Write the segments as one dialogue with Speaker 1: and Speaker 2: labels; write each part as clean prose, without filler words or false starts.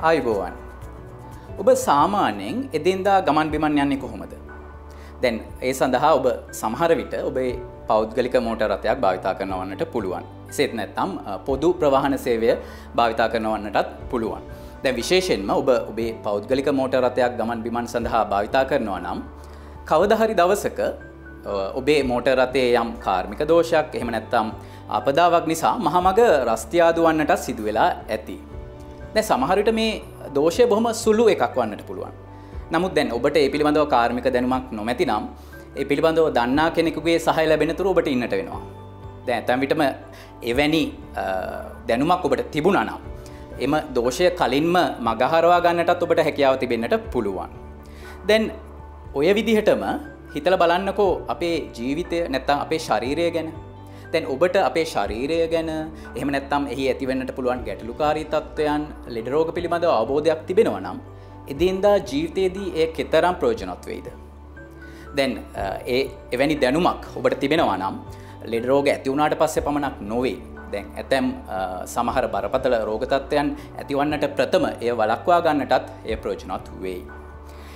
Speaker 1: ආයුබෝවන්. ඔබ සාමාන්‍යයෙන් එදින්දා ගමන් බිමන් යන්නේ කොහොමද? දැන් ඒ සඳහා ඔබ සමහර විට ඔබේ පෞද්ගලික මෝටර් රථයක් භාවිතා කරනවන්නට පුළුවන්. එසේත් නැත්නම් පොදු ප්‍රවාහන සේවය භාවිතා කරනවන්නටත් පුළුවන්. දැන් විශේෂයෙන්ම ඔබ ඔබේ පෞද්ගලික මෝටර් රථයක් ගමන් බිමන් සඳහා භාවිතා කරනවා නම් කවදා හරි දවසක ඔබේ මෝටර් රථයේ යම් කාර්මික දෝෂයක් එහෙම නැත්නම් ආපදාවක් නිසා මහමග රස්තියාදු වන්නට සිදු වෙලා ඇති. දැන් සමහර විට මේ දෝෂය බොහොම සුළු එකක් වන්නට පුළුවන්. නමුත් දැන් ඔබට ඒ පිළිබඳව කාර්මික දැනුමක් නොමැති නම් ඒ පිළිබඳව දන්නා කෙනෙකුගේ සහාය ලැබෙන තුරු ඔබට ඉන්නට වෙනවා. දැන් ඇතැම් විටම එවැනි දැනුමක් ඔබට තිබුණා නම් එම දෝෂය කලින්ම මගහරවා ගන්නටත් ඔබට හැකියාව තිබෙන්නට පුළුවන්. දැන් ඔය විදිහටම හිතලා බලන්නකෝ අපේ ජීවිතය නැත්නම් අපේ ශරීරය ගැන. දැන් ඔබට අපේ ශරීරය ගැන එහෙම නැත්නම් එහි ඇතිවෙන්නට පුළුවන් ගැටලුකාරී තත්ත්වයන් ලෙඩ රෝග පිළිබඳව අවබෝධයක් තිබෙනවා නම් එදින්දා ජීවිතයේදී ඒ කෙතරම් ප්‍රයෝජනවත් වෙයිද? දැන් එවැනි දැනුමක් ඔබට තිබෙනවා නම් ලෙඩ රෝග ඇති වුණාට පස්සේ පමණක් නොවේ. දැන් ඇතැම් සමහර බරපතල රෝග තත්ත්වයන් ඇතිවන්නට ප්‍රථම එය වළක්වා ගන්නටත් එය ප්‍රයෝජනවත් වෙයි.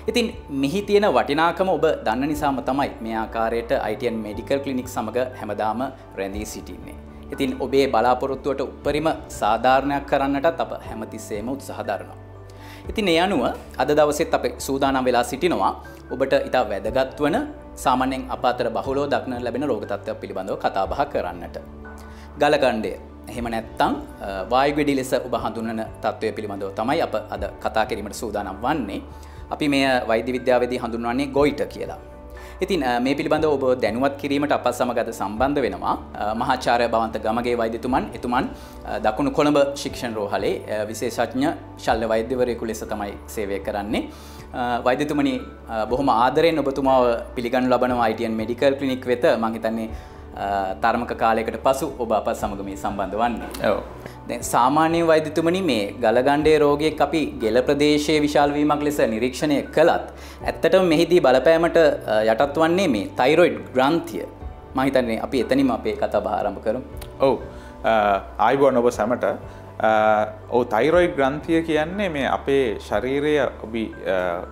Speaker 1: ඉතින් මෙහි තියෙන වටිනාකම ඔබ දන්න නිසාම තමයි මේ ආකාරයට ITN මෙඩිකල් ක්ලිනික් සමග හැමදාම රැඳී සිටින්නේ. ඉතින් ඔබේ බලාපොරොත්තුවට උපරිම සාධාරණයක් කරන්නටත් අප හැමතිස්සෙම උත්සාහ දරනවා. ඉතින් ඒ අනුව අද දවසෙත් අපි සූදානම් වෙලා සිටිනවා ඔබට ඉතා වැදගත් වන සාමාන්‍යයෙන් අප අතර බහුලව දක්න ලැබෙන රෝග තත්ත්වයක් පිළිබඳව කතා බහ කරන්නට. ගලගණ්ඩය එහෙම නැත්නම් වායු ගෙඩි ලෙස ඔබ හඳුන්වන තත්ත්වය පිළිබඳව තමයි අප අද කතා කිරීමට සූදානම් වන්නේ. අපි මේ වෛද්‍ය විද්‍යාවේදී හඳුන්වන්නේ ගොයිට කියලා. ඉතින් මේ පිළිබඳව ඔබ දැනුවත් කිරීමට අපත් සමග අද සම්බන්ධ වෙනවා මහාචාර්ය භවන්ත ගමගේ එතුමන් දකුණු කොළඹ ශික්ෂණ රෝහලේ විශේෂඥ ශල්‍ය වෛද්‍යවරයෙකු ලෙස තමයි සේවය කරන්නේ. වෛද්‍යතුමනි බොහොම ආදරෙන් ඔබතුමාව පිළිගනු ලබනවා ITN මෙඩිකල් ක්ලිනික් වෙත. මම හිතන්නේ තරමක කාලයකට පසු ඔබ අපත් සමග මේ සම්බන්ධ වන්නේ. ඔව්. දැන් සාමාන්‍ය වෛද්‍යතුමනි මේ ගලගණ්ඩේ රෝගයක් අපි ගෙල ප්‍රදේශයේ විශාල වීමක් ලෙස නිරීක්ෂණය කළත් ඇත්තටම මෙහිදී බලපෑමට යටත් වන්නේ මේ තයිරොයිඩ් ග්‍රන්ථිය. මම හිතන්නේ අපි එතනින්ම අපේ කතා බහ ආරම්භ කරමු.
Speaker 2: ඔව්. ආයිබෝන් ඔබ සැමට. ඔව් තයිරොයිඩ් ග්‍රන්ථිය කියන්නේ මේ අපේ ශරීරයේ අපි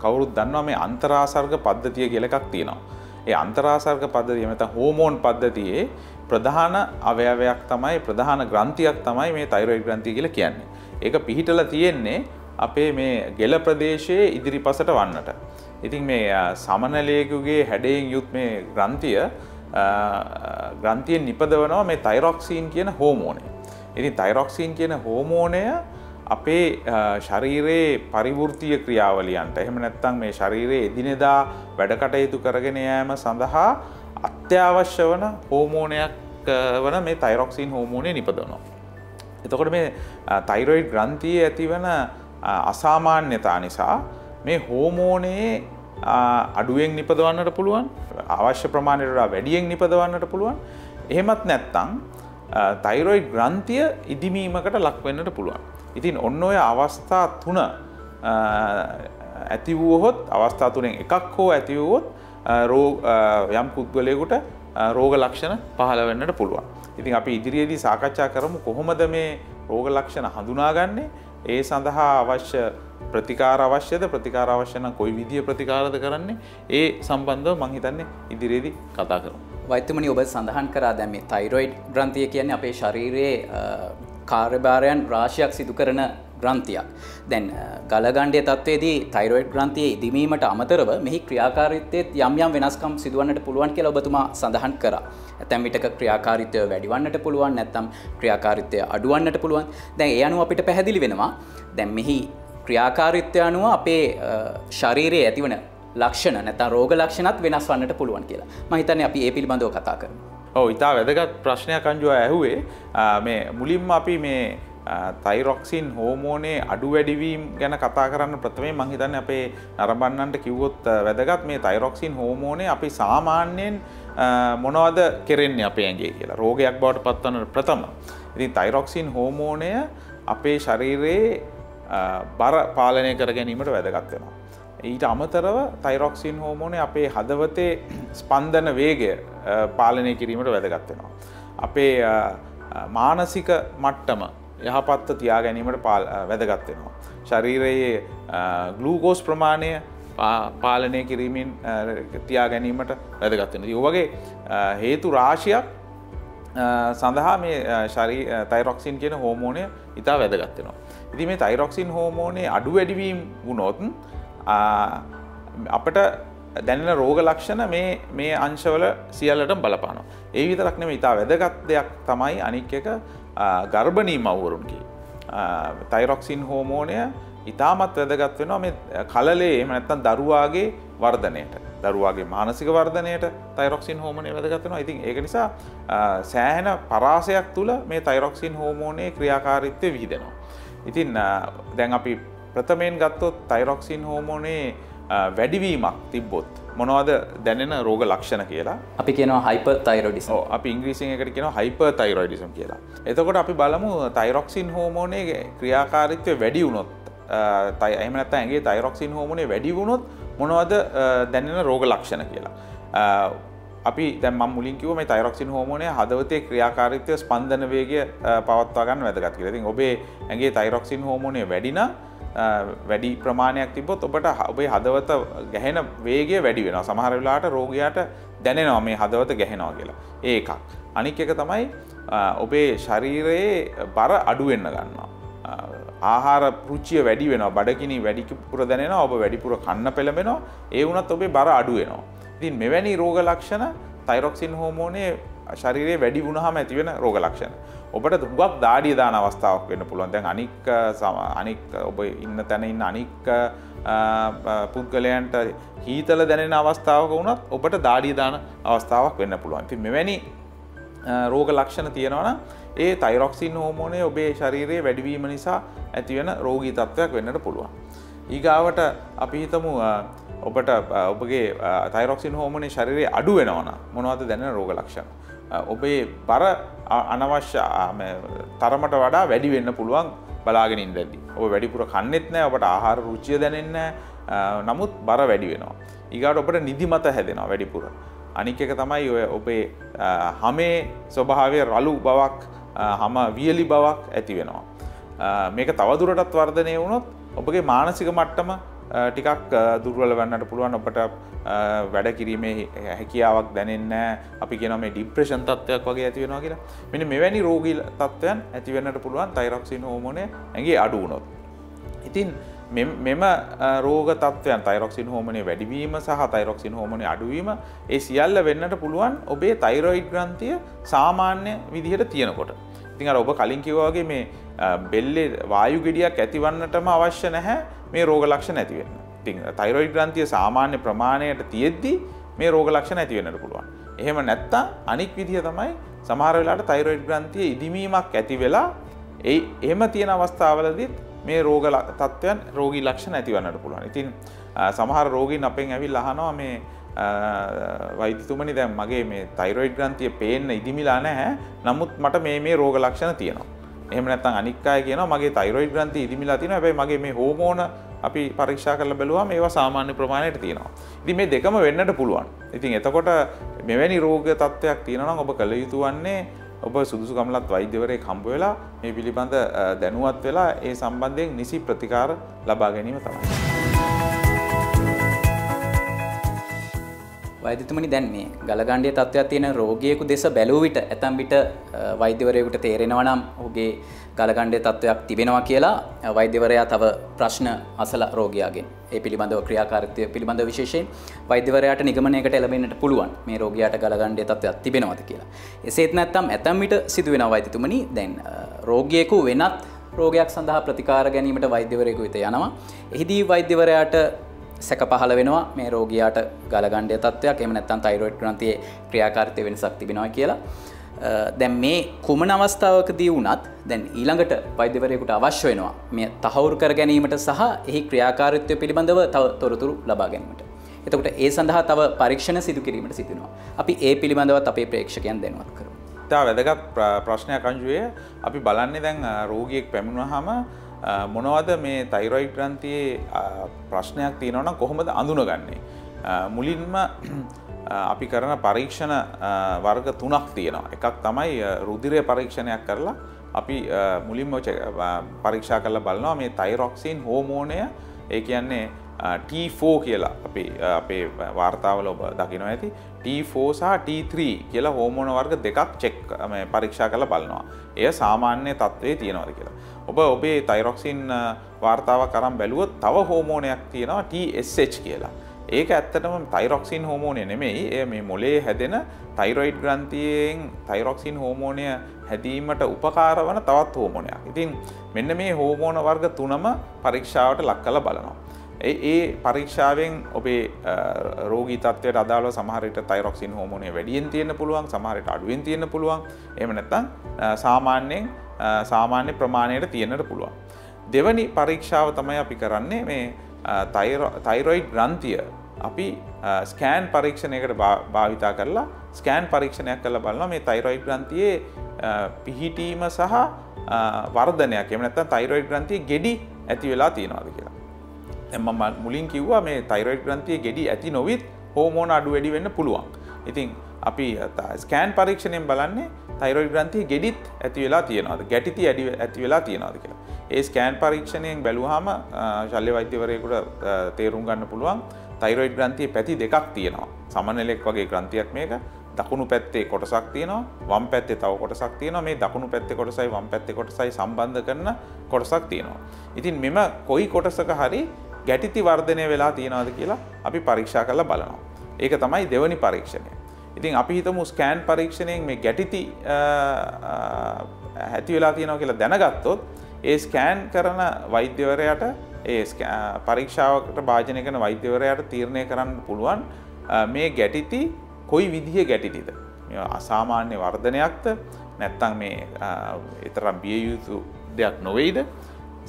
Speaker 2: කවුරුත් දන්නවා මේ අන්තරාසර්ග පද්ධතිය කියලා එකක් තියෙනවා. ඒ අන්තරාසර්ග පද්ධතිය නැත්නම් හෝමෝන් පද්ධතියේ ප්‍රධාන අවයවයක් තමයි ප්‍රධාන ග්‍රන්ථියක් තමයි මේ තයිරොයිඩ් ග්‍රන්ථිය කියලා කියන්නේ. ඒක පිහිටලා තියෙන්නේ අපේ මේ ගෙල ප්‍රදේශයේ ඉදිරිපසට වන්නට. ඉතින් මේ සමනලයකගේ හැඩයෙන් යුත් මේ ග්‍රන්ථියෙන් නිපදවනවා මේ තයිරොක්සින් කියන හෝමෝනය. ඉතින් තයිරොක්සින් කියන හෝමෝනය අපේ ශරීරයේ පරිවෘත්තීය ක්‍රියාවලියන්ට එහෙම නැත්නම් මේ ශරීරයේ එදිනෙදා වැඩ කටයුතු කරගෙන යාම සඳහා අත්‍යවශ්‍ය වන හෝමෝනයක් වන මේ තයිරොක්සින් හෝමෝනය නිපදවනවා. එතකොට මේ තයිරොයිඩ් ග්‍රන්ථියේ ඇතිවන අසාමාන්‍යතා නිසා මේ හෝමෝනයේ අඩුවෙන් නිපදවන්නට පුළුවන්, අවශ්‍ය ප්‍රමාණයට වඩා වැඩියෙන් නිපදවන්නට පුළුවන්. එහෙමත් නැත්නම් තයිරොයිඩ් ග්‍රන්ථිය ඉදිමීමකට ලක් වෙන්නට පුළුවන්. ඉතින් ඔන්න ඔය අවස්ථා තුන ඇති වුවහොත් අවස්ථා තුනෙන් එකක් හෝ ඇති වුවොත් යම් පුද්ගලයෙකුට රෝග ලක්ෂණ පහළ වෙන්නට පුළුවන්. ඉතින් අපි ඉදිරියේදී සාකච්ඡා කරමු කොහොමද මේ රෝග ලක්ෂණ හඳුනාගන්නේ? ඒ සඳහා අවශ්‍ය ප්‍රතිකාර අවශ්‍යද? ප්‍රතිකාර අවශ්‍ය නම් කොයි විදිය ප්‍රතිකාරද කරන්නේ? ඒ සම්බන්ධව මම හිතන්නේ ඉදිරියේදී කතා කරමු.
Speaker 1: වෛද්‍යතුමනි ඔබ සඳහන් කරා දැන් මේ තයිරොයිඩ් ග්‍රන්ථිය කියන්නේ අපේ ශරීරයේ කාර්යභාරයන් රාශියක් සිදු කරන ග්‍රන්ථියක්. දැන් ගලගණ්ඩේ තත්වයේදී තයිරොයිඩ් ග්‍රන්ථියේ ඉදිමීමට අමතරව මෙහි ක්‍රියාකාරීත්වයේ යම් වෙනස්කම් සිදුවන්නට පුළුවන් කියලා ඔබතුමා සඳහන් කරා. ඇතැම් විටක ක්‍රියාකාරීත්වය වැඩි වන්නට පුළුවන් නැත්නම් ක්‍රියාකාරීත්වය අඩු වන්නට පුළුවන්. දැන් ඒ අනුව අපිට පැහැදිලි වෙනවා දැන් මෙහි ක්‍රියාකාරීත්වය අනුව අපේ ශරීරයේ ඇතිවන ලක්ෂණ නැත්නම් රෝග ලක්ෂණත් වෙනස් වන්නට පුළුවන් කියලා. මම හිතන්නේ අපි ඒ පිළිබඳව කතා කරමු.
Speaker 2: ඔව් ඉතා වැදගත් ප්‍රශ්නයක් අංජුව ඇහුවේ. මේ මුලින්ම අපි මේ තයිරොක්සින් හෝමෝනයේ අඩු වැඩිවීම ගැන කතා කරන්න ප්‍රථමයෙන් මම හිතන්නේ අපේ නරඹන්නන්ට කිව්වොත් වැදගත් මේ තයිරොක්සින් හෝමෝනය අපි සාමාන්‍යයෙන් මොනවද කරන්නේ අපේ ඇඟේ කියලා. රෝගයක් බවට පත්වන ප්‍රථම. ඉතින් තයිරොක්සින් හෝමෝනය අපේ ශරීරයේ බර පාලනය කර ගැනීමට වැදගත් වෙනවා. ඊට අමතරව තයිරොක්සින් හෝමෝනය අපේ හදවතේ ස්පන්දන වේගය පාලනය කිරීමට වැදගත් වෙනවා. අපේ මානසික මට්ටම යහපත්ව තියා ගැනීමට වැදගත් වෙනවා. ශරීරයේ ග්ලූකෝස් ප්‍රමාණය පාලනය කිරීමෙන් තියා ගැනීමට වැදගත් වෙනවා. ඒ වගේ හේතු රාශියක් සඳහා මේ තයිරොක්සින් කියන හෝමෝනය ඉතා වැදගත් වෙනවා. ඉතින් මේ තයිරොක්සින් හෝමෝනයේ අඩු වැඩිවීම වුණොත් අපට දැනෙන රෝග ලක්ෂණ මේ අංශවල සියල්ලටම බලපානවා. ඒ විතරක් නෙමෙයි ඉතා වැදගත් දෙයක් තමයි අනික් එක ගර්භණී මව්වරුන්ගේ තයිරොක්සින් හෝමෝනය ඉතාමත් වැදගත් වෙනවා මේ කලලේ එහෙම නැත්නම් දරුවාගේ වර්ධනයට. දරුවාගේ මානසික වර්ධනයට තයිරොක්සින් හෝමෝනය වැදගත් වෙනවා. ඉතින් ඒක නිසා සෑහෙන පරාසයක් තුල මේ තයිරොක්සින් හෝමෝනයේ ක්‍රියාකාරීත්වය විහිදෙනවා. ඉතින් දැන් අපි ප්‍රථමයෙන් ගත්තොත් තයිරොක්සින් හෝමෝනයේ වැඩිවීමක් තිබ්බොත් මොනවද දැනෙන රෝග ලක්ෂණ කියලා
Speaker 1: අපි කියනවා හයිපර්තයිරොයිඩිසම්.
Speaker 2: ඔව් අපි ඉංග්‍රීසියෙන් එකට කියනවා හයිපර්තයිරොයිඩිසම් කියලා. එතකොට අපි බලමු තයිරොක්සින් හෝමෝනයේ ක්‍රියාකාරීත්වය වැඩි වුණොත් එහෙම නැත්නම් ඇඟේ තයිරොක්සින් හෝමෝනය වැඩි වුණොත් මොනවද දැනෙන රෝග ලක්ෂණ කියලා. අපි දැන් මම මුලින් කිව්වා මේ තයිරොක්සින් හෝමෝනය හදවතේ ක්‍රියාකාරීත්වය ස්පන්දන වේගය පවත්වා ගන්න වැදගත් කියලා. ඉතින් ඔබේ ඇඟේ තයිරොක්සින් හෝමෝනය වැඩි නම් වැඩි ප්‍රමාණයක් තිබ්බොත් ඔබට ඔබේ හදවත ගැහෙන වේගය වැඩි වෙනවා. සමහර වෙලාවට රෝගියාට දැනෙනවා මේ හදවත ගැහෙනවා කියලා. ඒ එකක්. අනික් එක තමයි ඔබේ ශරීරයේ බර අඩු වෙන්න ගන්නවා. ආහාර රුචිය වැඩි වෙනවා. බඩගිනි වැඩිපුර දැනෙනවා. ඔබ වැඩිපුර කන්න පෙළඹෙනවා. ඒ වුණත් ඔබේ බර අඩු වෙනවා. ඉතින් මෙවැනි රෝග ලක්ෂණ තයිරොක්සින් හෝමෝනයේ ශරීරයේ වැඩි වුණාම ඇති වෙන රෝග ලක්ෂණ. ඔබට හුඟක් දාඩිය දාන අවස්ථාවක් වෙන්න පුළුවන්. දැන් අනික් ඔබ ඉන්න තැන ඉන්න අනික් පුද්ගලයන්ට හීතල දැනෙන අවස්ථාවක වුණත් ඔබට දාඩිය දාන අවස්ථාවක් වෙන්න පුළුවන්. ඉතින් මෙවැනි රෝග ලක්ෂණ තියෙනවා නම් ඒ තයිරොක්සින් හෝමෝනය ඔබේ ශරීරයේ වැඩිවීම නිසා ඇතිවෙන රෝගී තත්ත්වයක් වෙන්නට පුළුවන්. ඊගාවට අපි හිතමු ඔබට ඔබගේ තයිරොක්සින් හෝමෝනයේ ශරීරයේ අඩු වෙනවා නම් මොනවද දැනෙන රෝග ලක්ෂණ? ඔබේ බර අනවශ්‍ය තරමට වඩා වැඩි වෙන්න පුළුවන් බලාගෙන ඉඳද්දී. ඔබ වැඩිපුර කන්නේත් නැහැ, ඔබට ආහාර රුචිය දැනෙන්නේ නැහැ. නමුත් බර වැඩි වෙනවා. ඊගාට ඔබට නිදිමත හැදෙනවා වැඩිපුර. අනික් එක තමයි ඔය ඔබේ හමේ ස්වභාවය රළු බවක්, හම වියලි බවක් ඇති වෙනවා. මේක තවදුරටත් වර්ධනය වුණොත් ඔබගේ මානසික මට්ටම ටිකක් දුර්වල වෙන්නට පුළුවන්. ඔබට වැඩ කිරීමේ හැකියාවක් දැනෙන්නේ නැහැ. අපි කියනවා මේ ડિප්‍රෙෂන් තත්ත්වයක් වගේ ඇති වෙනවා කියලා. මෙන්න මෙවැනි රෝගී තත්ත්වයන් ඇති වෙන්නට පුළුවන් තයිරොක්සින් හෝමෝනය ඇඟේ අඩු වුණොත්. ඉතින් මෙම රෝග තත්ත්වයන් තයිරොක්සින් හෝමෝනයේ වැඩිවීම සහ තයිරොක්සින් හෝමෝනයේ අඩුවීම ඒ සියල්ල වෙන්නට පුළුවන් ඔබේ තයිරොයිඩ් ග්‍රන්ථිය සාමාන්‍ය විදිහට තියෙනකොට. ඉතින් අර ඔබ කලින් කිව්වා වගේ මේ බෙල්ලේ වායු ගෙඩියක් ඇතිවන්නටම අවශ්‍ය නැහැ මේ රෝග ලක්ෂණ ඇති වෙන්න. ඉතින් තයිරොයිඩ් ග්‍රන්ථිය සාමාන්‍ය ප්‍රමාණයට තියෙද්දි මේ රෝග ලක්ෂණ ඇති වෙන්නට පුළුවන්. එහෙම නැත්නම් අනික් විදිහ තමයි සමහර වෙලාවට තයිරොයිඩ් ග්‍රන්ථියේ ඉදිමීමක් ඇති වෙලා එහෙම තියෙන අවස්ථාවලදීත් මේ රෝග තත්ත්වයන් රෝගී ලක්ෂණ ඇතිවන්නට පුළුවන්. ඉතින් සමහර රෝගීන් අපෙන් ඇවිල්ලා අහනවා මේ වෛද්‍යතුමනි දැන් මගේ මේ තයිරොයිඩ් ග්‍රන්ථිය පේන්න ඉදිමිලා නැහැ. නමුත් මට මේ රෝග ලක්ෂණ තියෙනවා. එහෙම නැත්නම් අනික් අය කියනවා මගේ තයිරොයිඩ් ග්‍රන්ථිය ඉදිමිලා තියෙනවා. හැබැයි මගේ මේ හෝමෝන අපි පරීක්ෂා කරලා බැලුවාම ඒවා සාමාන්‍ය ප්‍රමාණයට තියෙනවා. ඉතින් මේ දෙකම වෙන්නට පුළුවන්. ඉතින් එතකොට මෙවැනි රෝග තත්ත්වයක් තියෙනවා නම් ඔබ කළ යුතු වන්නේ ඔබ සුදුසු කම්ලත් වෛද්‍යවරයෙක් හම්බ වෙලා මේ පිළිබඳ දැනුවත් වෙලා ඒ සම්බන්ධයෙන් නිසි ප්‍රතිකාර ලබා ගැනීම තමයි.
Speaker 1: වෛද්‍යතුමනි දැන් මේ ගලගණ්ඩිය තත්ත්වයක් තියෙන රෝගියෙකු දෙස බැලුව විට ඇතම් විට වෛද්‍යවරයෙකුට තේරෙනවා නම් ඔහුගේ ගලගණ්ඩිය තත්ත්වයක් තිබෙනවා කියලා වෛද්‍යවරයා තව ප්‍රශ්න අසලා රෝගියාගෙන් ඒ පිළිබඳව ක්‍රියාකාරීත්වය පිළිබඳව විශේෂයෙන් වෛද්‍යවරයාට නිගමනයකට එළඹෙන්නට පුළුවන් මේ රෝගියාට ගලගණ්ඩිය තත්ත්වයක් තිබෙනවද කියලා. එසේත් නැත්නම් ඇතම් විට සිදුවෙනවා වෛද්‍යතුමනි දැන් රෝගියෙකු වෙනත් රෝගයක් සඳහා ප්‍රතිකාර ගැනීමට වෛද්‍යවරයෙකු වෙත යනවා. එහිදී වෛද්‍යවරයාට සැක පහළ වෙනවා මේ රෝගියාට ගලගණ්ඩිය තත්ත්වයක් එහෙම නැත්නම් තයිරොයිඩ් ග්‍රන්ථියේ ක්‍රියාකාරීත්වය වෙනසක් තිබෙනවා කියලා. දැන් මේ කුමන අවස්ථාවකදී වුණත් දැන් ඊළඟට වෛද්‍යවරයෙකුට අවශ්‍ය වෙනවා මේ තහවුරු කර ගැනීමට සහ එහි ක්‍රියාකාරීත්වය පිළිබඳව තව තොරතුරු ලබා ගැනීමට. එතකොට ඒ සඳහා තව පරීක්ෂණ සිදු කිරීමට සිදු වෙනවා. අපි ඒ පිළිබඳවත් අපේ ප්‍රේක්ෂකයන් දැනුවත් කරමු.
Speaker 2: තා වැදගත් ප්‍රශ්නයක් අංජුවේ අපි බලන්නේ දැන් රෝගියෙක් පැමිණුනහම මොනවද මේ තයිරොයිඩ් ග්‍රන්ථියේ ප්‍රශ්නයක් තියෙනවා නම් කොහොමද අඳුනගන්නේ? මුලින්ම අපි කරන පරීක්ෂණ වර්ග 3ක් තියෙනවා. එකක් තමයි රුධිරය පරීක්ෂණයක් කරලා අපි මුලින්ම පරීක්ෂා කරලා බලනවා මේ තයිරොක්සින් හෝමෝනය ඒ කියන්නේ T4 කියලා අපේ වාර්තාවල ඔබ දකිනවා ඇති T4 සහ T3 කියලා හෝමෝන වර්ග දෙකක් පරීක්ෂා කරලා බලනවා. එය සාමාන්‍ය තත්ත්වයේ තියෙනවද කියලා. ඔබ ඔබේ තයිරොක්සින් වාර්තාවක් අරන් බැලුවොත් තව හෝමෝනයක් තියෙනවා TSH කියලා. ඒක ඇත්තටම තයිරොක්සින් හෝමෝනය නෙමෙයි. එය මේ මොලේ හැදෙන තයිරොයිඩ් ග්‍රන්ථියෙන් තයිරොක්සින් හෝමෝනය හැදීමට උපකාර වන තවත් හෝමෝනයක්. ඉතින් මෙන්න මේ හෝමෝන වර්ග තුනම පරීක්ෂාවට ලක් කරලා බලනවා. ඒ පරීක්ෂාවෙන් ඔබේ රෝගී තත්ත්වයට අදාළව සමහර විට තයිරොක්සින් හෝමෝනය වැඩියෙන් තියෙන්න පුළුවන්, සමහර විට අඩුවෙන් තියෙන්න පුළුවන්. එහෙම නැත්නම් සාමාන්‍ය ප්‍රමාණයට තියෙන්නට පුළුවන්. දෙවැනි පරීක්ෂාව තමයි අපි කරන්නේ මේ තයිරොයිඩ් ග්‍රන්ථිය අපි ස්කෑන් පරීක්ෂණයකට භාවිතා කරලා ස්කෑන් පරීක්ෂණයක් කරලා බලනවා මේ තයිරොයිඩ් ග්‍රන්ථියේ පිහිටීම සහ වර්ධනයක්. එහෙම නැත්නම් තයිරොයිඩ් ග්‍රන්ථියේ ගෙඩි ඇති වෙලා තියෙනවද කියලා. දැන් මම මුලින් කිව්වා මේ තයිරොයිඩ් ග්‍රන්ථියේ ගෙඩි ඇති නොවිත් හෝමෝන අඩු වැඩි වෙන්න පුළුවන්. ඉතින් අපි ස්කෑන් පරීක්ෂණයෙන් බලන්නේ තයිරොයිඩ් ග්‍රන්ථියේ ගෙඩිත් ඇති වෙලා තියෙනවද, ගැටිති ඇති වෙලා තියෙනවද කියලා. ඒ ස්කෑන් පරීක්ෂණයෙන් බැලුවාම ශල්‍ය වෛද්‍යවරයෙකුට තේරුම් ගන්න පුළුවන් තයිරොයිඩ් ග්‍රන්ථියේ පැති දෙකක් තියෙනවා. සමනලෙක් වගේ ග්‍රන්ථියක් මේක. දකුණු පැත්තේ කොටසක් තියෙනවා, වම් පැත්තේ තව කොටසක් තියෙනවා. මේ දකුණු පැත්තේ කොටසයි වම් පැත්තේ කොටසයි සම්බන්ධ කරන කොටසක් තියෙනවා. ඉතින් මෙම කොයි කොටසක හරි ගැටිති වර්ධනය වෙලා තියෙනවද කියලා අපි පරීක්ෂා කරලා බලනවා. ඒක තමයි දෙවැනි පරීක්ෂණය. ඉතින් අපි හිතමු ස්කෑන් පරීක්ෂණයෙන් මේ ගැටිති ඇති වෙලා තියෙනවා කියලා දැනගත්තොත් ඒ ස්කෑන් කරන වෛද්‍යවරයාට ඒ පරීක්ෂාවකට භාජනය කරන වෛද්‍යවරයාට තීරණය කරන්න පුළුවන් මේ ගැටිති කොයි විදිහේ ගැටිතිද. මේ අසාමාන්‍ය වර්ධනයක්ද නැත්නම් මේ ඊතරම් බිය යුතු දෙයක් නොවේද?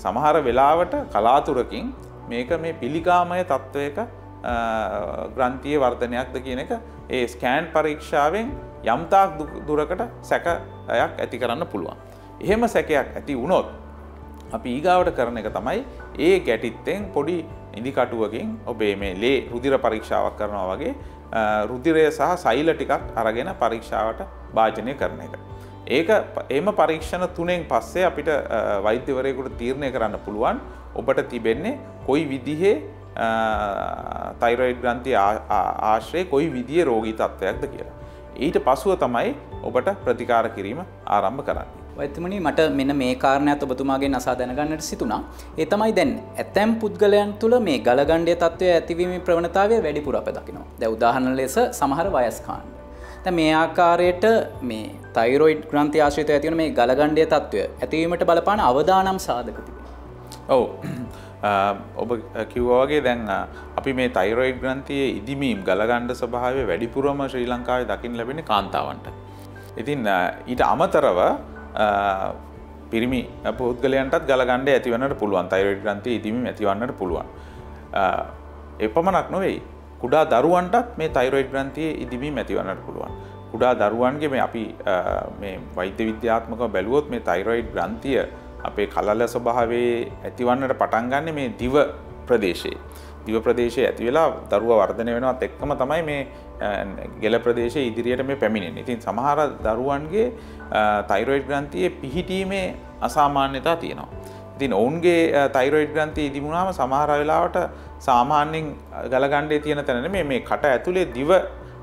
Speaker 2: සමහර වෙලාවට කලාතුරකින් මේක මේ පිළිකාමය තත්වයක ග්‍රන්ථියේ වර්ධනයක්ද කියන එක ඒ ස්කෑන් පරීක්ෂාවෙන් යම්තාක් දුරකට සැකයක් ඇති කරන්න පුළුවන්. එහෙම සැකයක් ඇති වුණොත් අපි ඊගාවට කරන එක තමයි ඒ ගැටිත්තෙන් පොඩි ඉදිකටුවකින් ඔබේ මේ ලේ රුධිර පරීක්ෂාවක් කරනවා වගේ රුධිරය සහ සෛල ටිකක් අරගෙන පරීක්ෂාවට භාජනය කරන එක. ඒක එහෙම පරීක්ෂණ තුනෙන් පස්සේ අපිට වෛද්‍යවරයෙකුට තීරණය කරන්න පුළුවන් ඔබට තිබෙන්නේ කොයි විදිහේ තයිරොයිඩ් ග්‍රන්ථිය ආශ්‍රයේ කොයි විදිහේ රෝගී තත්ත්වයක්ද කියලා. ඊට පසුව තමයි ඔබට ප්‍රතිකාර කිරීම ආරම්භ කරන්නේ.
Speaker 1: වෛද්‍යමනි මට මෙන්න මේ කාරණයක් ඔබතුමාගෙන් අසා දැනගන්නට සිතුණා. ඒ තමයි දැන් ඇතැම් පුද්ගලයන් තුළ මේ ගලගණ්ඩයේ තත්ත්වය ඇතිවීමේ ප්‍රවණතාවය වැඩිපුර අප දකිනවා. දැන් උදාහරණ ලෙස සමහර වයස්කාන්ඩ. දැන් මේ ආකාරයට මේ තයිරොයිඩ් ග්‍රන්ථිය ආශ්‍රිතව ඇති වෙන මේ ගලගණ්ඩයේ තත්ත්වය ඇතිවීමට බලපාන අවදානම් සාධක තිබෙනවා.
Speaker 2: ඔව්. ඔබ කිව්වා වගේ දැන් අපි මේ තයිරොයිඩ් ග්‍රන්ථියේ ඉදිමීම් ගලගණ්ඩ ස්වභාවය වැඩිපුරම ශ්‍රී ලංකාවේ දකින්න ලැබෙන්නේ කාන්තාවන්ට. ඉතින් ඊට අමතරව පිරිමි පුද්ගලයන්ටත් ගලගණ්ඩය ඇතිවන්නට පුළුවන්. තයිරොයිඩ් ග්‍රන්ථියේ ඉදිමීම් ඇතිවන්නට පුළුවන්. එපමණක් නෙවෙයි කුඩා දරුවන්ටත් මේ තයිරොයිඩ් ග්‍රන්ථියේ ඉදිමීම් ඇතිවන්නට පුළුවන්. කුඩා දරුවන්ගේ මේ අපි මේ වෛද්‍ය විද්‍යාත්මකව බැලුවොත් මේ තයිරොයිඩ් ග්‍රන්ථිය අපේ කලල ස්වභාවයේ ඇතිවන්නට පටන් ගන්න මේ දිව ප්‍රදේශයේ. දිව ප්‍රදේශයේ ඇති වෙලා දරුවා වර්ධනය වෙනවත් එක්කම තමයි මේ ගෙල ප්‍රදේශයේ ඉදිරියට මේ පැමිණෙන්නේ. ඉතින් සමහර දරුවන්ගේ තයිරොයිඩ් ග්‍රන්ථියේ පිහිටීමේ අසාමාන්‍යතා තියෙනවා. ඉතින් ඔවුන්ගේ තයිරොයිඩ් ග්‍රන්ථිය ඉදිමුණාම සමහර වෙලාවට සාමාන්‍යයෙන් ගලගණ්ඩේ තියෙන තැන නෙමෙයි මේ කට ඇතුලේ දිව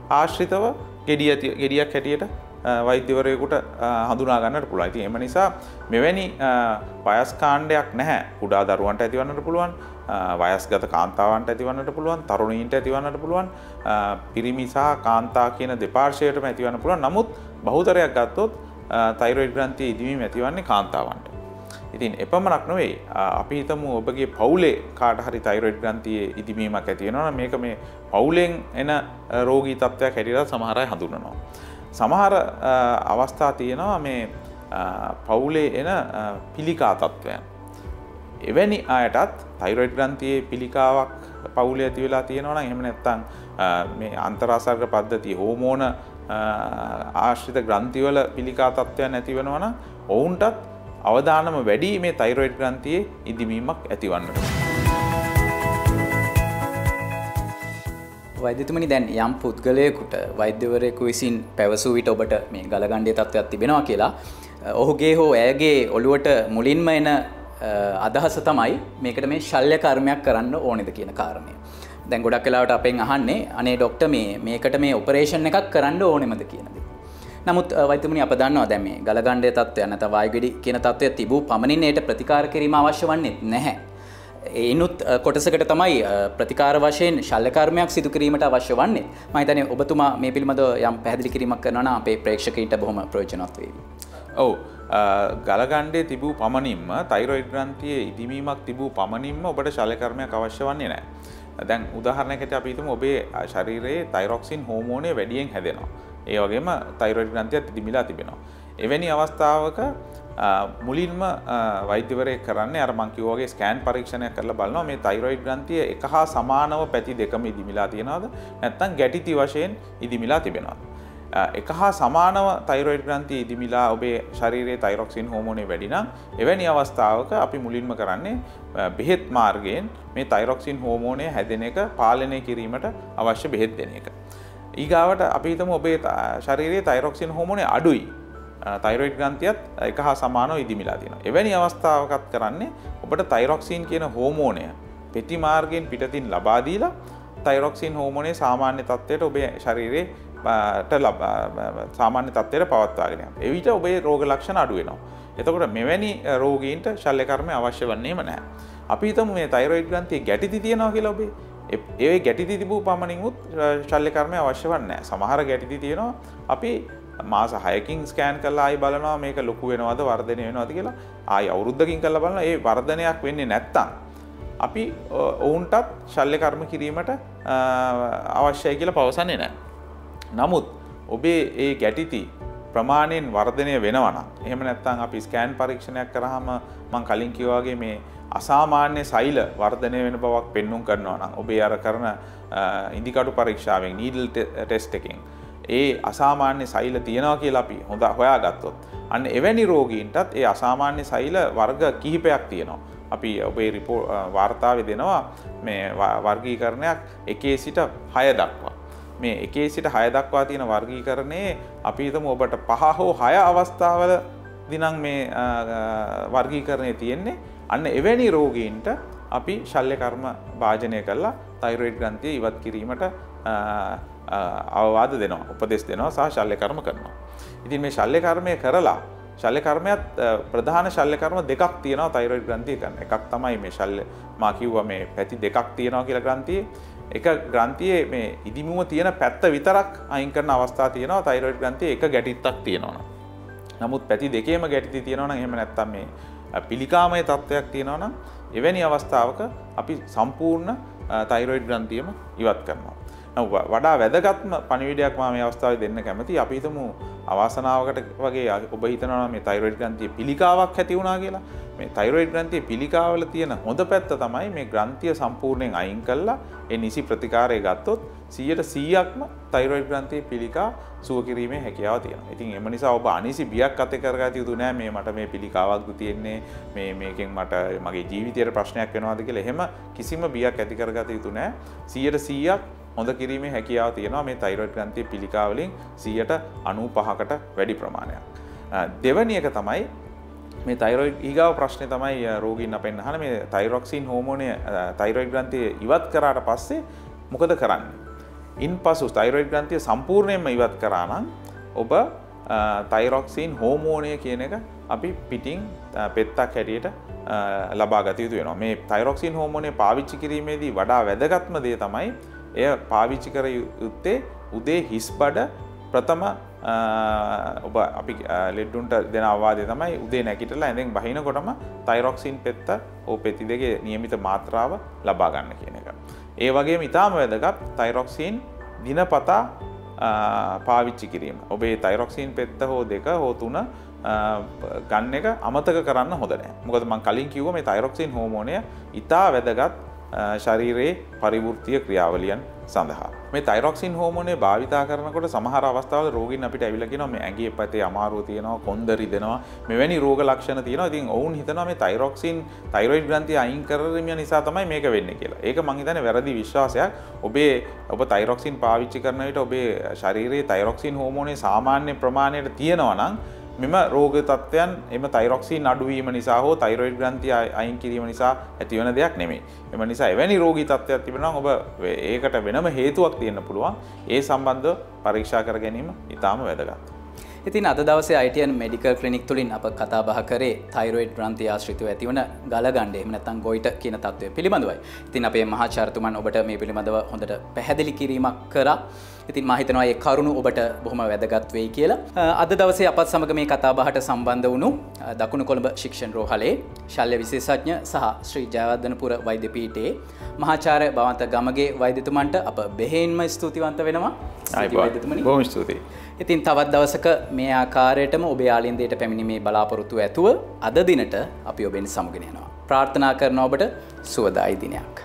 Speaker 2: ආශ්‍රිතව ගෙඩියක් හැටියට වෛද්‍යවරයෙකුට හඳුනා ගන්නට පුළුවන්. ඉතින් එම නිසා මෙවැනි වයස් කාණ්ඩයක් නැහැ. කුඩා දරුවන්ට ඇතිවන්නට පුළුවන්, වයස්ගත කාන්තාවන්ට ඇතිවන්නට පුළුවන්, තරුණීන්ට ඇතිවන්නට පුළුවන්, පිරිමි සහ කාන්තා කියන දෙපාර්ශ්වයටම ඇතිවන්න පුළුවන්. නමුත් බහුතරයක් ගත්තොත් තයිරොයිඩ් ග්‍රන්ථියේ ඉදිවීම ඇතිවන්නේ කාන්තාවන්ට. ඉතින් එපමණක් නෙවෙයි අපි හිතමු ඔබගේ පවුලේ කාට හරි තයිරොයිඩ් ග්‍රන්ථියේ ඉදිවීමක් ඇති වෙනවා නම් මේක මේ පවුලෙන් එන රෝගී තත්ත්වයක් හැටියට සමහර අය හඳුන්වනවා. සමහර අවස්ථා තියෙනවා මේ පවුලේ එන පිළිකා තත්ත්වයන්. එවැනි අයටත් තයිරොයිඩ් ග්‍රන්ථියේ පිළිකාවක් පවුලේ ඇති වෙලා තියෙනවා නම් එහෙම නැත්නම් මේ අන්තරාසර්ග පද්ධතිය හෝමෝන ආශ්‍රිත ග්‍රන්ථිවල පිළිකා තත්ත්වයන් ඇති වෙනවා නම් ඔවුන්ටත් අවදානම වැඩි මේ තයිරොයිඩ් ග්‍රන්ථියේ ඉදිමීමක් ඇතිවන්නට.
Speaker 1: වෛද්‍යතුමනි දැන් යම් පුද්ගලයෙකුට වෛද්‍යවරයෙකු විසින් පැවසූ විට ඔබට මේ ගලගණ්ඩයේ තත්ත්වයක් තිබෙනවා කියලා ඔහුගේ හෝ ඇයගේ ඔළුවට මුලින්ම එන අදහස තමයි මේකට මේ ශල්‍ය කර්මයක් කරන්න ඕනෙද කියන කාරණය. දැන් ගොඩක් වෙලාවට අපෙන් අහන්නේ අනේ ડોක්ටර් මේකට මේ ඔපරේෂන් එකක් කරන්න ඕනෙමද කියන දේ. නමුත් වෛද්‍යමුනි අප දන්නවා දැන් මේ ගලගණ්ඩේ තත්ත්වය නැත්නම් වායුගෙඩි කියන තත්ත්වය තිබූ පමණින් ඒට ප්‍රතිකාර කිරීම අවශ්‍ය වන්නේ නැහැ. ඒනුත් කොටසකට තමයි ප්‍රතිකාර වශයෙන් ශල්‍ය කර්මයක් සිදු කිරීමට අවශ්‍ය වන්නේ. මම හිතන්නේ ඔබතුමා මේ පිළිබඳව යම් පැහැදිලි කිරීමක් කරනවා නම් අපේ ප්‍රේක්ෂකයින්ට බොහොම ප්‍රයෝජනවත් වේවි.
Speaker 2: ඔව් ගලගණ්ඩේ තිබූ පමණින්ම තයිරොයිඩ් ග්‍රන්ථියේ ඉදිමීමක් තිබූ පමණින්ම ඔබට ශල්‍ය කර්මයක් අවශ්‍ය වන්නේ නැහැ. දැන් උදාහරණයකට අපි හිතමු ඔබේ ශරීරයේ තයිරොක්සින් හෝමෝනය වැඩියෙන් හැදෙනවා. ඒ වගේම තයිරොයිඩ් ග්‍රන්ථියත් ඉදිමිලා තිබෙනවා. එවැනි අවස්ථාවක මුලින්ම වෛද්‍යවරයෙක් කරන්නේ අර මං කිව්වා වගේ ස්කෑන් පරීක්ෂණයක් කරලා බලනවා මේ තයිරොයිඩ් ග්‍රන්ථිය එක හා සමානව පැති දෙකම ඉදිමිලා තියෙනවද නැත්නම් ගැටිති වශයෙන් ඉදිමිලා තිබෙනවද? එක හා සමානව තයිරොයිඩ් ග්‍රන්ථිය ඉදිමිලා ඔබේ ශරීරයේ තයිරොක්සින් හෝමෝනය වැඩි නම් එවැනි අවස්ථාවක අපි මුලින්ම කරන්නේ බෙහෙත් මාර්ගයෙන් මේ තයිරොක්සින් හෝමෝනය හැදෙන එක පාලනය කිරීමට අවශ්‍ය බෙහෙත් දෙන එක. ඊගාවට අපි හිතමු ඔබේ ශරීරයේ තයිරොක්සින් හෝමෝනය අඩුයි. තයිරොයිඩ් ග්‍රන්ථියත් එක හා සමානව ඉදිමිලා තියෙනවා. එවැනි අවස්ථාවකත් කරන්නේ ඔබට තයිරොක්සින් කියන හෝමෝනය පෙති මාර්ගයෙන් පිටතින් ලබා දීලා තයිරොක්සින් හෝමෝනය සාමාන්‍ය තත්ත්වයට ඔබේ ශරීරයේ සාමාන්‍ය තත්ත්වයට පවත්වාගෙන යනවා. එවිට ඔබේ රෝග ලක්ෂණ අඩු වෙනවා. එතකොට මෙවැනි රෝගීන්ට ශල්‍ය කර්මය අවශ්‍ය වන්නේම නැහැ. අපි හිතමු මේ තයිරොයිඩ් ග්‍රන්ථියේ ගැටිති තියෙනවා කියලා ඔබේ. ඒ ගැටිති තිබූ පමණින්ුත් ශල්‍ය කර්මය අවශ්‍ය වන්නේ නැහැ. සමහර ගැටිති තියෙනවා අපි මාස 6කින් ස්කෑන් කරලා ආයි බලනවා මේක ලොකු වෙනවද වර්ධනය වෙනවද කියලා. ආයි අවුරුද්දකින් කරලා බලනවා ඒ වර්ධනයක් වෙන්නේ නැත්තම් අපි ඔවුන්ටත් ශල්‍ය කර්ම කිරීමට අවශ්‍යයි කියලා පවසන්නේ නැහැ. නමුත් ඔබේ ඒ ගැටිති ප්‍රමාණයෙන් වර්ධනය වෙනවා නම් එහෙම නැත්නම් අපි ස්කෑන් පරීක්ෂණයක් කරාම මම කලින් කිව්වා වගේ මේ අසාමාන්‍ය සෛල වර්ධනය වෙන බවක් පෙන්눔 කරනවා නම් ඔබේ අර කරන ඉදිකටු පරීක්ෂාවෙන් නීඩල් ටෙස්ට් එකෙන් ඒ අසාමාන්‍ය සෛල තියෙනවා කියලා අපි හොඳ හොයාගත්තොත් අන්න එවැනි රෝගීන්ටත් ඒ අසාමාන්‍ය සෛල වර්ග කිහිපයක් තියෙනවා. අපි ඔබේ වාර්තාවේ දෙනවා මේ වර්ගීකරණයක් 1 සිට 6 දක්වා. මේ 1 සිට 6 දක්වා තියෙන වර්ගීකරණයේ අපි හිතමු ඔබට 5 හෝ 6 අවස්ථාවල දිනම් මේ වර්ගීකරණය තියෙන්නේ. අන්න එවැනි රෝගීන්ට අපි ශල්‍ය කර්ම භාජනය කරලා තයිරොයිඩ් ග්‍රන්ථිය ඉවත් කිරීමට අවවාද දෙනවා, උපදෙස් දෙනවා සහ ශල්‍ය කර්ම කරනවා. ඉතින් මේ ශල්‍ය කර්මය කරලා ශල්‍ය කර්මයක් ප්‍රධාන ශල්‍ය කර්ම දෙකක් තියෙනවා තයිරොයිඩ් ග්‍රන්ථිය කරන. එකක් තමයි මේ ශල්‍ය මා කිව්වා මේ පැති දෙකක් තියෙනවා කියලා ග්‍රන්ථියේ. එක ග්‍රන්ථියේ මේ ඉදිමුම තියෙන පැත්ත විතරක් අයින් කරන අවස්ථා තියෙනවා තයිරොයිඩ් ග්‍රන්ථියේ එක ගැටිත්තක් තියෙනවා. නමුත් පැති දෙකේම ගැටිති තියෙනවා නම් එහෙම නැත්නම් මේ පිළිකාමය තත්ත්වයක් තියෙනවා නම් එවැනි අවස්ථාවක අපි සම්පූර්ණ තයිරොයිඩ් ග්‍රන්ථියම ඉවත් කරනවා. වඩා වැදගත්ම පණිවිඩයක් මම මේ අවස්ථාවේ දෙන්න කැමතියි. අපි හිතමු අවාසනාවකට වගේ ඔබ හිතනවා මේ තයිරොයිඩ් ග්‍රන්ථියේ පිළිකාවක් ඇති වුණා කියලා. මේ තයිරොයිඩ් ග්‍රන්ථියේ පිළිකාවල තියෙන හොඳ පැත්ත තමයි මේ ග්‍රන්ථිය සම්පූර්ණයෙන් අයින් කළා ඒ නිසි ප්‍රතිකාරය ගත්තොත් 100%ක්ම තයිරොයිඩ් ග්‍රන්ථියේ පිළිකා සුව කිරීමේ හැකියාව තියෙනවා. ඉතින් එම නිසා ඔබ අනිසි බියක් අතේ කරගත යුතු නෑ මේ මට මේ පිළිකාවක්ද තියෙන්නේ මේකෙන් මට මගේ ජීවිතයට ප්‍රශ්නයක් වෙනවද කියලා. එහෙම කිසිම බියක් ඇති කරගත යුතු නෑ. 100%ක් හොඳ කිරීමේ හැකියාව තියෙනවා මේ තයිරොයිඩ් ග්‍රන්ථියේ පිළිකා වලින් 95%කට වැඩි ප්‍රමාණයක්. දෙවැනි එක තමයි මේ තයිරොයිඩ් ඊගාව ප්‍රශ්නේ තමයි රෝගීන් අපෙන් අහන මේ තයිරොක්සින් හෝමෝනය තයිරොයිඩ් ග්‍රන්ථිය ඉවත් කරාට පස්සේ මොකද කරන්නේ? ඉන්පසු තයිරොයිඩ් ග්‍රන්ථිය සම්පූර්ණයෙන්ම ඉවත් කරා නම් ඔබ තයිරොක්සින් හෝමෝනය කියන එක අපි පිටින් පෙත්තක් හැටියට ලබා ගත යුතු වෙනවා. මේ තයිරොක්සින් හෝමෝනය පාවිච්චි කිරීමේදී වඩා වැදගත්ම දේ තමයි එය පාවිච්චි කර යුත්තේ උදේ හිස් බඩ ප්‍රථම ඔබ අපි ලෙඩ්ඩුන්ට දෙන අවවාදය තමයි උදේ නැගිටලා ඇඳෙන් බහිනකොටම තයිරොක්සින් පෙත්ත ඕ පෙති දෙකේ නියමිත මාත්‍රාව ලබා ගන්න කියන එක. ඒ වගේම ඉතාම වැදගත් තයිරොක්සින් දිනපතා පාවිච්චි කිරීම. ඔබේ තයිරොක්සින් පෙත්ත හෝ දෙක හෝ තුන ගන්න එක අමතක කරන්න හොඳ නැහැ. මොකද මම කලින් කිව්වා මේ තයිරොක්සින් හෝමෝනය ඉතා වැදගත් ශරීරයේ පරිවෘත්තීය ක්‍රියාවලියන් සඳහා. මේ තයිරොක්සින් හෝමෝනය භාවිතා කරනකොට සමහර අවස්ථාවල රෝගීන් අපිට ඇවිල්ලා කියනවා මේ ඇඟේ පැත්තේ අමාරුව තියෙනවා, කොන්ද රිදෙනවා, මෙවැනි රෝග ලක්ෂණ තියෙනවා. ඉතින් ඔවුන් හිතනවා මේ තයිරොයිඩ් ග්‍රන්ථිය අයින් කරගැනීම නිසා තමයි මේක වෙන්නේ කියලා. ඒක මං හිතන්නේ වැරදි විශ්වාසයක්. ඔබ තයිරොක්සින් පාවිච්චි කරන විට ඔබේ ශරීරයේ තයිරොක්සින් හෝමෝනය සාමාන්‍ය ප්‍රමාණයට තියෙනවා නම් මෙම රෝග තත්ත්වයන් එම තයිරොක්සින් අඩුවීම නිසා හෝ තයිරොයිඩ් ග්‍රන්ථිය අයින් කිරීම නිසා ඇතිවන දෙයක් නෙමෙයි. එම නිසා එවැනි රෝගී තත්ත්වයක් තිබෙනවා ඔබ ඒකට වෙනම හේතුවක් තියෙන්න පුළුවන්. ඒ සම්බන්ධව පරීක්ෂා කර ගැනීම ඉතාම වැදගත්.
Speaker 1: ඉතින් අද දවසේ ITN මෙඩිකල් ක්ලිනික් තුලින් අප කතා බහ කරේ තයිරොයිඩ් ග්‍රන්ථිය ආශ්‍රිතව ඇතිවන ගලගණ්ඩ එහෙම නැත්නම් ගොයිට කියන තත්ත්වය පිළිබඳවයි. ඉතින් අපේ මහාචාර්යතුමන් ඔබට මේ පිළිබඳව හොඳට පැහැදිලි කිරීමක් කරා. ඉතින් මම හිතනවා මේ කරුණු ඔබට බොහොම වැදගත් වෙයි කියලා. අද දවසේ අපත් සමග මේ කතා බහට සම්බන්ධ වුණු දකුණු කොළඹ ශික්ෂණ රෝහලේ ශල්‍ය විශේෂඥ සහ ශ්‍රී ජයවර්ධනපුර වෛද්‍ය පීඨයේ මහාචාර්ය භවන්ත ගමගේ වෛද්‍යතුමන්ට අප බෙහෙයින්ම ස්තුතිවන්ත වෙනවා.
Speaker 2: වෛද්‍යතුමනි බොහොම ස්තුතියි.
Speaker 1: ඉතින් තවත් දවසක මේ ආකාරයටම ඔබේ ආලින්දයට පැමිණීමේ බලාපොරොත්තු ඇතුව අද දිනට අපි ඔබෙන් සමුගෙන යනවා. ප්‍රාර්ථනා කරනවා ඔබට සුවදායි දිනයක්.